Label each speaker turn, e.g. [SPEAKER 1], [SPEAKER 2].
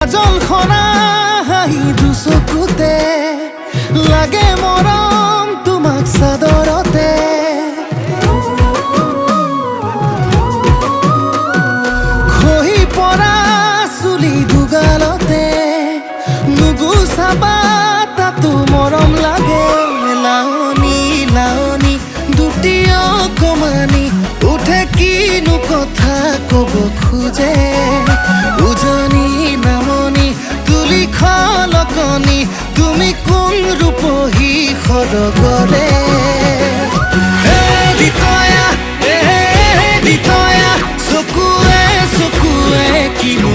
[SPEAKER 1] কাজলখনা হাঁহি দুচকুতে লাগে মৰম তোমাক চাদৰতে খহি পৰা চুলি দুগালতে নুগুচাবা তাতো মৰম লাগে লাৱনী লাৱনী দুটি অকমানি উঠে কিনো কথা কব খোজে উজনি নামনি তুলি খলকনি তুমি কোন ৰূপহী খৰগৰে দিতয়া চকুৱে চকুৱে কিনো